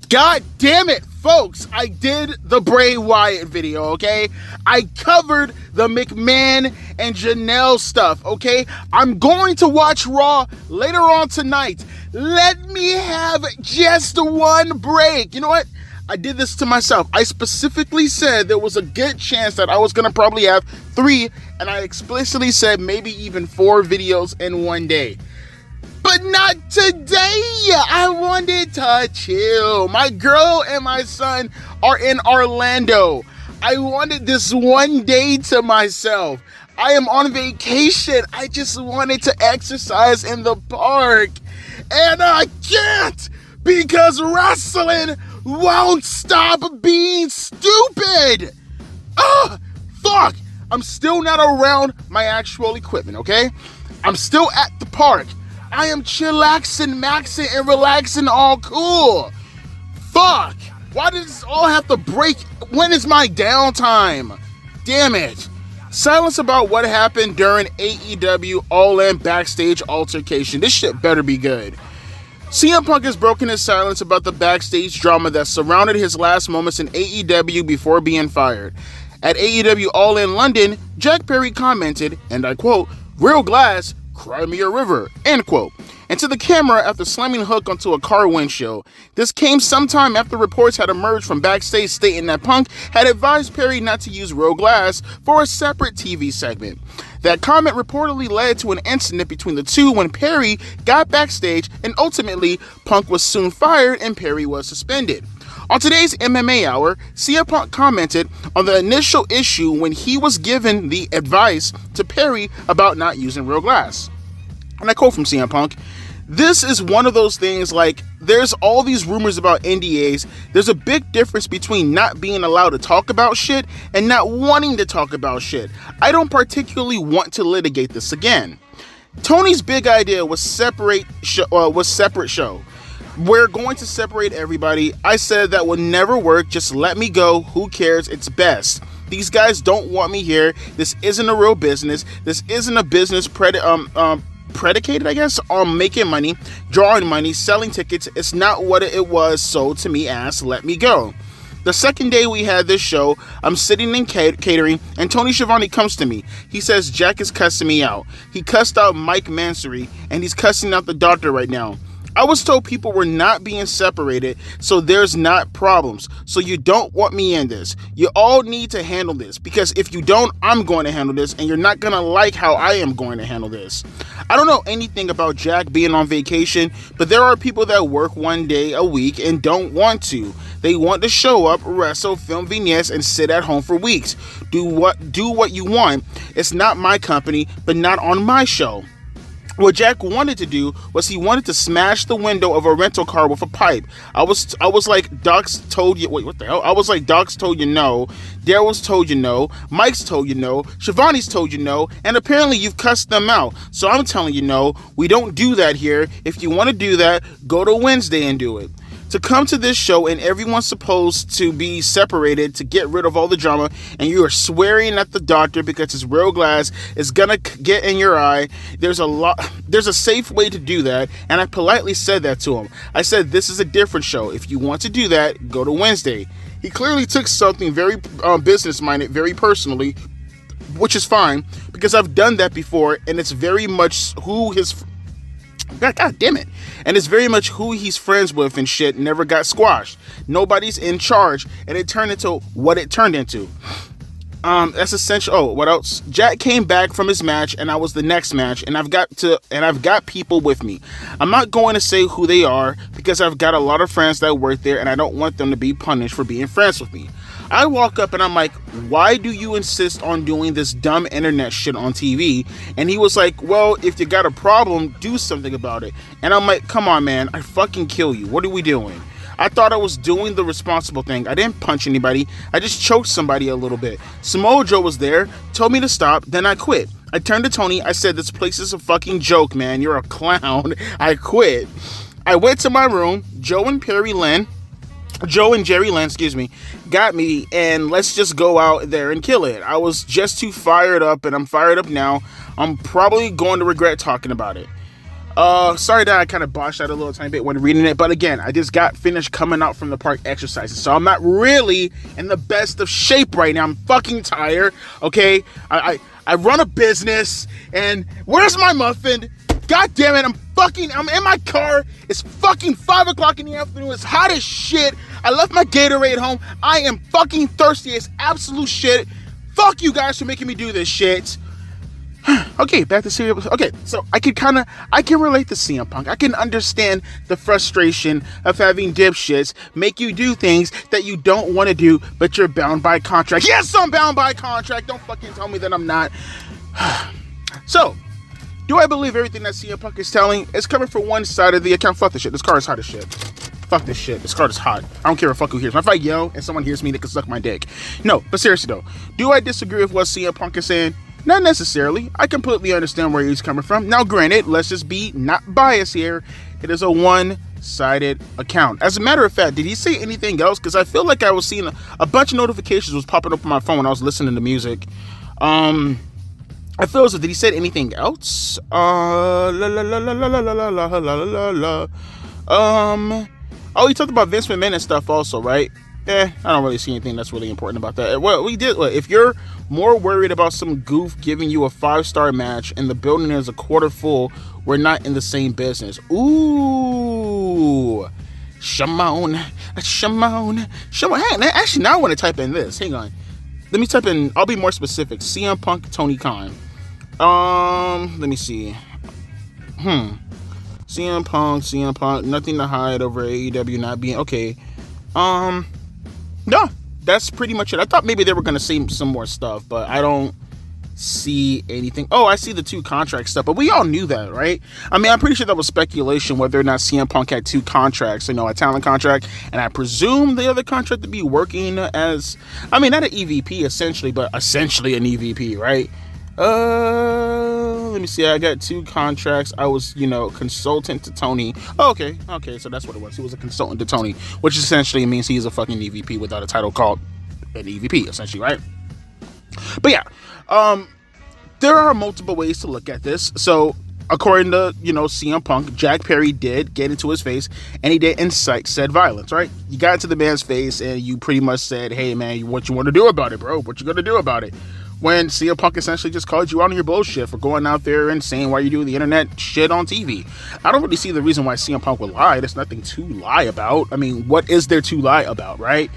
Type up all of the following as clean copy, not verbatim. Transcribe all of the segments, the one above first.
God damn it, folks, I did the Bray Wyatt video, okay? I covered the McMahon and Janelle stuff, okay? I'm going to watch Raw later on tonight. Let me have just one break. You know what? I did this to myself. I specifically said there was a good chance that I was going to probably have 3, and I explicitly said maybe even 4 videos in one day. But not today. I wanted to chill. My girl and my son are in Orlando. I wanted this one day to myself. I am on vacation. I just wanted to exercise in the park. And I can't because wrestling won't stop being stupid. Fuck. I'm still not around my actual equipment, okay? I'm still at the park. I am chillaxing, maxing, and relaxing all cool. Fuck. Why does this all have to break? When is my downtime? Damn it. Silence about what happened during AEW All-In backstage altercation. This shit better be good. CM Punk has broken his silence about the backstage drama that surrounded his last moments in AEW before being fired. At AEW All-In London, Jack Perry commented, and I quote, "Real glass, cry me a river," end quote, and to the camera after slamming Hook onto a car windshield. This came sometime after reports had emerged from backstage stating that Punk had advised Perry not to use real glass for a separate TV segment. That comment reportedly led to an incident between the two when Perry got backstage, and ultimately Punk was soon fired and Perry was suspended. On today's MMA Hour, CM Punk commented on the initial issue when he was given the advice to Perry about not using real glass. And I quote from CM Punk, "This is one of those things like, there's all these rumors about NDAs. There's a big difference between not being allowed to talk about shit and not wanting to talk about shit. I don't particularly want to litigate this again." Tony's big idea was separate show. We're going to separate everybody. I said that would never work. Just let me go. Who cares? It's best. These guys don't want me here. This isn't a real business. This isn't a business predicated, I guess, on making money, drawing money, selling tickets. It's not what it was. So to me, let me go. The second day we had this show, I'm sitting in catering, and Tony Schiavone comes to me. He says Jack is cussing me out. He cussed out Mike Mansory, and he's cussing out the doctor right now. I was told people were not being separated, so there's not problems. So you don't want me in this. You all need to handle this, because if you don't, I'm going to handle this, and you're not going to like how I am going to handle this. I don't know anything about Jack being on vacation, but there are people that work one day a week and don't want to. They want to show up, wrestle, film vignettes, and sit at home for weeks. Do what you want. It's not my company, but not on my show. What Jack wanted to do was he wanted to smash the window of a rental car with a pipe. I was like, Doc's told you, wait, what the hell? I was like, Doc's told you no, Daryl's told you no, Mike's told you no, Shivani's told you no, and apparently you've cussed them out. So I'm telling you no, we don't do that here. If you want to do that, go to Wednesday and do it. To come to this show and everyone's supposed to be separated to get rid of all the drama, and you are swearing at the doctor because his real glass is gonna get in your eye. There's a safe way to do that, and I politely said that to him. I said, this is a different show. If you want to do that, go to Wednesday. He clearly took something very business-minded, very personally, which is fine, because I've done that before, and it's very much who his... God damn it. And it's very much who he's friends with and shit never got squashed. Nobody's in charge, and it turned into what it turned into. That's essential. Oh, what else? Jack came back from his match, and I was the next match, and I've got people with me. I'm not going to say who they are because I've got a lot of friends that work there, and I don't want them to be punished for being friends with me. I walk up and I'm like, why do you insist on doing this dumb internet shit on TV? And he was like, well, if you got a problem, do something about it. And I'm like, come on, man, I fucking kill you. What are we doing? I thought I was doing the responsible thing. I didn't punch anybody. I just choked somebody a little bit. Samoa Joe was there, told me to stop, then I quit. I turned to Tony. I said, this place is a fucking joke, man. You're a clown. I quit. I went to my room. Joe and Jerry Lynn, got me, and let's just go out there and kill it. I was just too fired up, and I'm fired up now. I'm probably going to regret talking about it. Sorry that I kind of botched out a little tiny bit when reading it, but again, I just got finished coming out from the park exercises, so I'm not really in the best of shape right now. I'm fucking tired, okay? I run a business, and where's my muffin? God damn it, I'm in my car. It's fucking 5 o'clock in the afternoon. It's hot as shit. I left my Gatorade home. I am fucking thirsty as absolute shit. Fuck you guys for making me do this shit. Okay, back to serious. Okay, so I can relate to CM Punk. I can understand the frustration of having dipshits make you do things that you don't want to do, but you're bound by contract. Yes, I'm bound by contract. Don't fucking tell me that I'm not. So, do I believe everything that CM Punk is telling? It's coming from one side of the account. Fuck this shit. This car is hot as shit. Fuck this shit. This car is hot. I don't care if fuck who hears me. If I yell and someone hears me, they can suck my dick. No, but seriously though, do I disagree with what CM Punk is saying? Not necessarily. I completely understand where he's coming from. Now, granted, let's just be not biased here. It is a one-sided account. As a matter of fact, did he say anything else? Because I feel like I was seeing a bunch of notifications was popping up on my phone when I was listening to music. I feel as if, did he say anything else? Oh, he talked about Vince McMahon and stuff also, right? I don't really see anything that's really important about that. Well, we did. If you're more worried about some goof giving you a 5-star match and the building is a quarter full, we're not in the same business. Ooh, Shimon. Hey, actually, now I want to type in this. Hang on. Let me type in. I'll be more specific. CM Punk, Tony Khan. Let me see. CM Punk. Nothing to hide over AEW not being okay. No, that's pretty much it. I thought maybe they were going to say some more stuff, but I don't see anything. Oh, I see the 2 contract stuff, but we all knew that, right? I mean, I'm pretty sure that was speculation whether or not CM Punk had 2 contracts, a talent contract, and I presume the other contract to be working as, I mean, not an EVP essentially, but essentially an EVP, right? Let me see. I got 2 contracts. I was, consultant to Tony. Oh, okay, so that's what it was. He was a consultant to Tony, which essentially means he's a fucking EVP without a title called an EVP, essentially, right? But yeah, there are multiple ways to look at this. So, according to, CM Punk, Jack Perry did get into his face, and he did incite said violence, right? You got into the man's face, and you pretty much said, hey, man, what you want to do about it, bro? What you gonna do about it? When CM Punk essentially just called you out on your bullshit for going out there and saying why you do the internet shit on TV. I don't really see the reason why CM Punk would lie. There's nothing to lie about. I mean, what is there to lie about, right?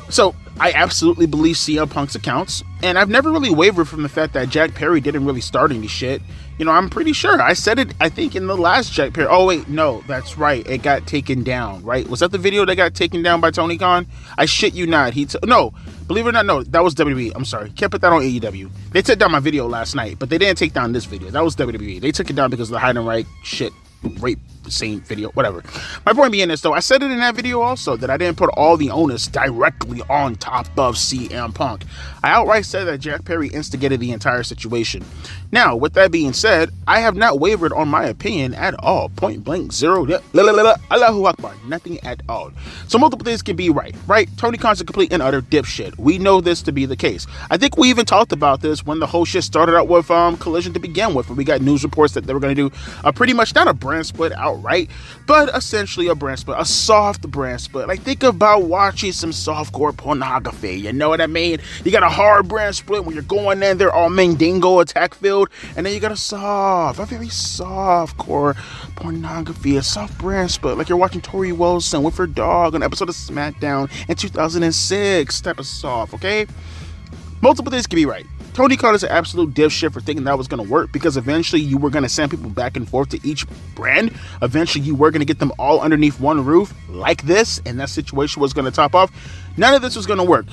So, I absolutely believe CM Punk's accounts, and I've never really wavered from the fact that Jack Perry didn't really start any shit. I'm pretty sure. I said it, I think, in the last Jack Perry. Oh, wait, no, that's right. It got taken down, right? Was that the video that got taken down by Tony Khan? I shit you not. No, believe it or not, no, that was WWE. I'm sorry. Can't put that on AEW. They took down my video last night, but they didn't take down this video. That was WWE. They took it down because of the hide and right shit, rape scene video, whatever. My point being is, though, I said it in that video also that I didn't put all the onus directly on top of CM Punk. I outright said that Jack Perry instigated the entire situation. Now, with that being said, I have not wavered on my opinion at all. Point blank, zero, Allahu Akbar, nothing at all. So multiple things can be right? Tony Khan's a complete and utter dipshit. We know this to be the case. I think we even talked about this when the whole shit started out with Collision to begin with, when we got news reports that they were going to do pretty much not a brand split outright, but essentially a brand split, a soft brand split. Like, think about watching some softcore pornography, you know what I mean? You got a hard brand split when you're going in there all Mandingo attack field, and then you got a very soft core pornography, a soft brand split, like you're watching Tori Wilson with her dog on an episode of SmackDown in 2006 type of soft, okay? Multiple things can be right. Tony Khan is an absolute dipshit for thinking that was going to work, because eventually you were going to send people back and forth to each brand. Eventually you were going to get them all underneath one roof like this, and that situation was going to top off. None of this was going to work.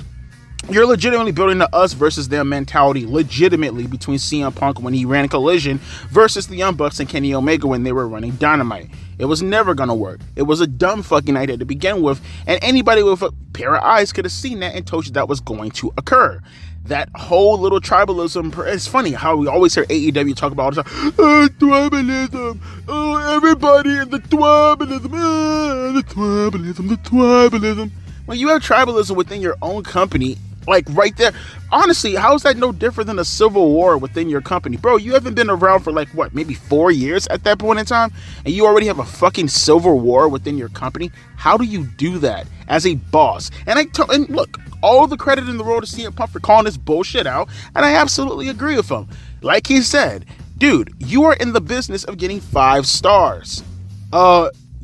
You're legitimately building the us versus them mentality legitimately between CM Punk when he ran Collision versus the Young Bucks and Kenny Omega when they were running Dynamite. It was never going to work. It was a dumb fucking idea to begin with, and anybody with a pair of eyes could have seen that and told you that was going to occur. That whole little tribalism, it's funny how we always hear AEW talk about all the time, tribalism, everybody in the tribalism, the tribalism. When you have tribalism within your own company, Like right there. Honestly, how is that no different than a civil war within your company? Bro, you haven't been around for like what, maybe 4 years at that point in time, and you already have a fucking civil war within your company? How do you do that as a boss? And look, all the credit in the world to CM Punk for calling this bullshit out, and I absolutely agree with him. Like he said, dude, you are in the business of getting 5 stars.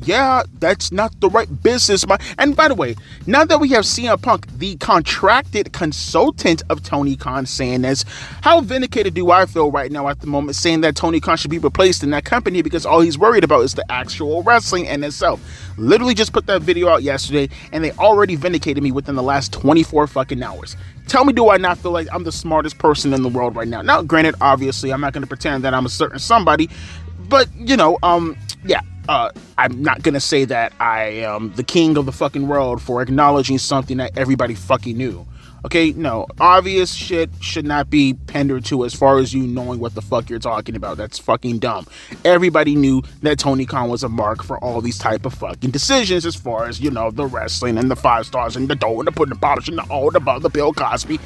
Yeah, that's not the right business. And by the way, now that we have CM Punk, the contracted consultant of Tony Khan, saying this, how vindicated do I feel right now at the moment saying that Tony Khan should be replaced in that company because all he's worried about is the actual wrestling in itself? Literally just put that video out yesterday, and they already vindicated me within the last 24 fucking hours. Tell me, do I not feel like I'm the smartest person in the world right now? Now, granted, obviously, I'm not going to pretend that I'm a certain somebody, but, you know, yeah. I'm not gonna say that I am the king of the fucking world for acknowledging something that everybody fucking knew. Okay, no, obvious shit should not be pandered to as far as you knowing what the fuck you're talking about. That's fucking dumb. Everybody knew that Tony Khan was a mark for all these type of fucking decisions as far as, you know, the wrestling and the 5 stars and the dough and the pudding polish and the Bill Cosby.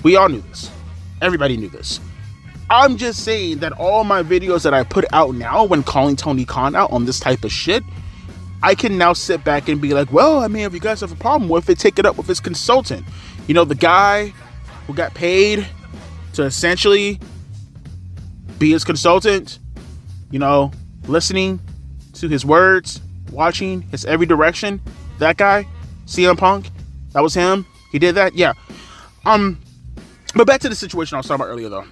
We all knew this. Everybody knew this. I'm just saying that all my videos that I put out now when calling Tony Khan out on this type of shit, I can now sit back and be like, well, I mean, if you guys have a problem with it, take it up with his consultant. You know, the guy who got paid to essentially be his consultant, you know, listening to his words, watching his every direction. That guy, CM Punk, that was him. He did that. Yeah. But back to the situation I was talking about earlier, though.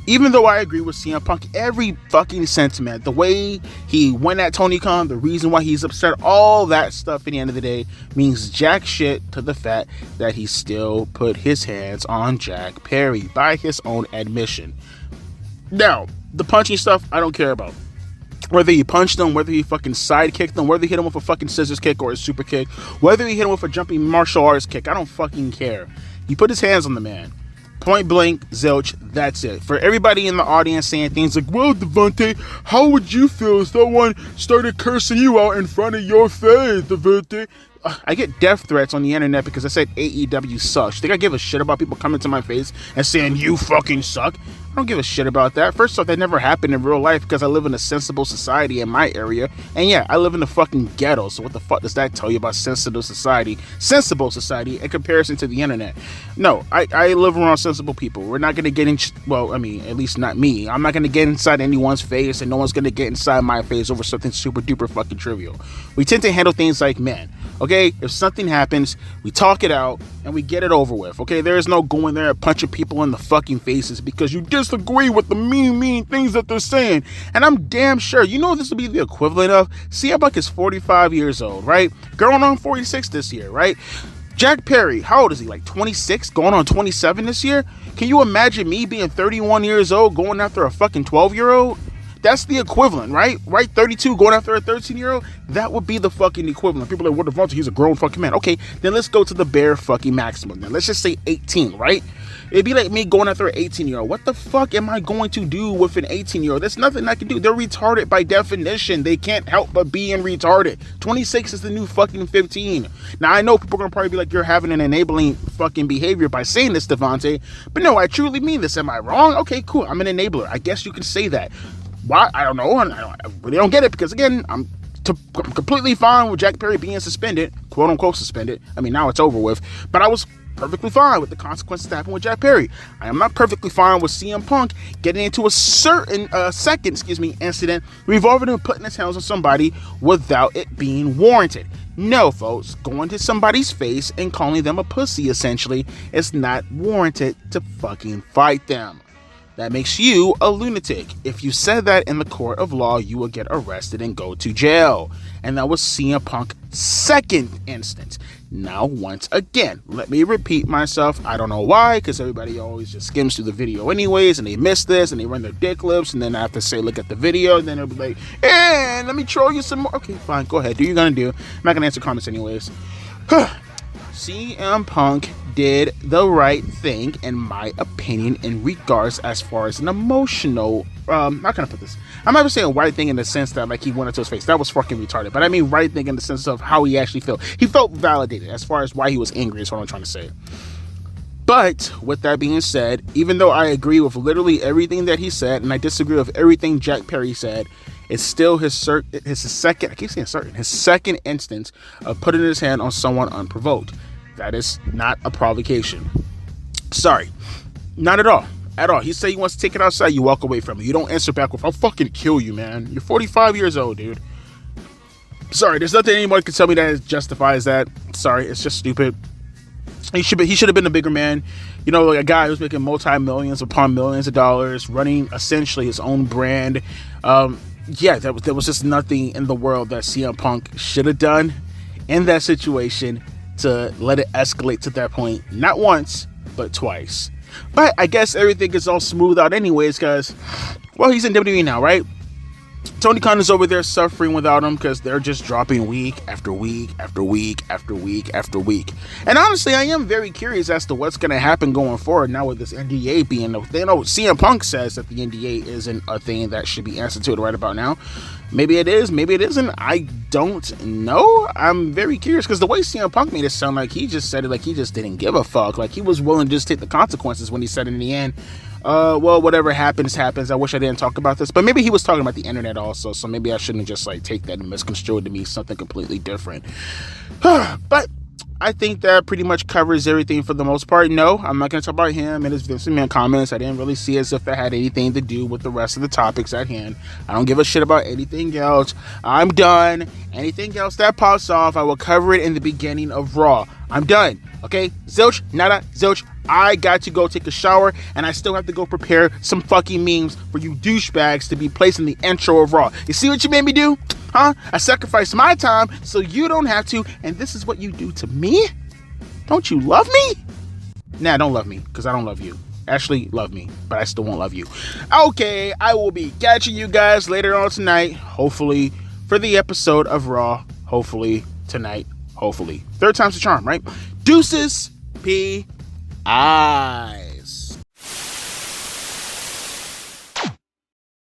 Even though I agree with CM Punk, every fucking sentiment, the way he went at Tony Khan, the reason why he's upset, all that stuff at the end of the day means jack shit to the fact that he still put his hands on Jack Perry by his own admission. Now, the punching stuff, I don't care about. Whether he punched him, whether he fucking sidekicked him, whether he hit him with a fucking scissors kick or a super kick, whether he hit him with a jumping martial arts kick, I don't fucking care. He put his hands on the man. Point blank, zilch, that's it. For everybody in the audience saying things like, well, Devontae, how would you feel if someone started cursing you out in front of your face, Devontae? I get death threats on the internet because I said AEW sucks. You think I give a shit about people coming to my face and saying, you fucking suck? I don't give a shit about that. First off, that never happened in real life because I live in a sensible society in my area. And yeah, I live in the fucking ghetto. So what the fuck does that tell you about sensible society in comparison to the internet? No, I live around sensible people. We're not going to get in, well, I mean, at least not me. I'm not going to get inside anyone's face, and no one's going to get inside my face over something super duper fucking trivial. We tend to handle things like men. Okay, if something happens, we talk it out and we get it over with. Okay, there is no going there and punching people in the fucking faces because you disagree with the mean things that they're saying. And I'm damn sure, you know, this will be the equivalent of, CM Punk is 45 years old, right? Going on 46 this year, right? Jack Perry, how old is he? Like 26, going on 27 this year? Can you imagine me being 31 years old going after a fucking 12-year-old? That's the equivalent, right? Right? 32 going after a 13-year-old? That would be the fucking equivalent. People are like, what the fuck? He's a grown fucking man. Okay, then let's go to the bare fucking maximum. Then let's just say 18, right? It'd be like me going after an 18-year-old. What the fuck am I going to do with an 18-year-old? There's nothing I can do. They're retarded by definition. They can't help but being retarded. 26 is the new fucking 15. Now, I know people are going to probably be like, you're having an enabling fucking behavior by saying this, Devontae. But no, I truly mean this. Am I wrong? Okay, cool. I'm an enabler. I guess you can say that. Why? I don't know. I really don't get it because, again, I'm completely fine with Jack Perry being suspended, quote unquote suspended. I mean, now it's over with. But I was perfectly fine with the consequences that happened with Jack Perry. I am not perfectly fine with CM Punk getting into a second incident revolving him putting his hands on somebody without it being warranted. No, folks, going to somebody's face and calling them a pussy, essentially, is not warranted to fucking fight them. That makes you a lunatic. If you said that in the court of law, you will get arrested and go to jail. And that was CM Punk's second instance. Now, once again, let me repeat myself. I don't know why, because everybody always just skims through the video anyways, and they miss this, and they run their dick lips, and then I have to say, look at the video, and then they'll be like, hey, let me troll you some more. Okay, fine, go ahead, do what you're gonna do. I'm not gonna answer comments anyways. CM Punk did the right thing, in my opinion, in regards as far as an emotional, how can I put this? I'm not even saying right thing in the sense that, like, he went into his face. That was fucking retarded. But I mean right thing in the sense of how he actually felt. He felt validated as far as why he was angry, is what I'm trying to say. But with that being said, even though I agree with literally everything that he said, and I disagree with everything Jack Perry said, it's still his second instance of putting his hand on someone unprovoked. That is not a provocation. Sorry, not at all. At all. He said he wants to take it outside. You walk away from it. You don't answer back with, "I'll fucking kill you, man." You're 45 years old, dude. Sorry, there's nothing anyone can tell me that justifies that. Sorry, it's just stupid. He should have been a bigger man. You know, like a guy who's making multi-millions upon millions of dollars, running essentially his own brand. Yeah, there was just nothing in the world that CM Punk should have done in that situation to let it escalate to that point. Not once, but twice. But I guess everything is all smooth out anyways, because, well, he's in WWE now, right? Tony Khan is over there suffering without him because they're just dropping week after week after week after week after week. And honestly, I am very curious as to what's going to happen going forward now with this NDA being a thing. CM Punk says that the NDA isn't a thing that should be instituted right about now. Maybe it is, maybe it isn't. I don't know. I'm very curious because the way CM Punk made it sound like he just said it like he just didn't give a fuck. Like he was willing to just take the consequences when he said in the end, well, whatever happens, happens. I wish I didn't talk about this. But maybe he was talking about the internet also. So maybe I shouldn't just like take that and misconstrue it to mean something completely different. But I think that pretty much covers everything for the most part. No, I'm not going to talk about him and his Vince McMahon comments. I didn't really see as if that had anything to do with the rest of the topics at hand. I don't give a shit about anything else. I'm done. Anything else that pops off, I will cover it in the beginning of Raw. I'm done. Okay? Zilch, nada, zilch. I got to go take a shower, and I still have to go prepare some fucking memes for you douchebags to be placed in the intro of Raw. You see what you made me do? Huh? I sacrificed my time so you don't have to, and this is what you do to me? Don't you love me? Nah, don't love me, because I don't love you. Actually, love me, but I still won't love you. Okay, I will be catching you guys later on tonight, hopefully, for the episode of Raw. Hopefully, tonight. Hopefully. Third time's the charm, right? Deuces. P.I.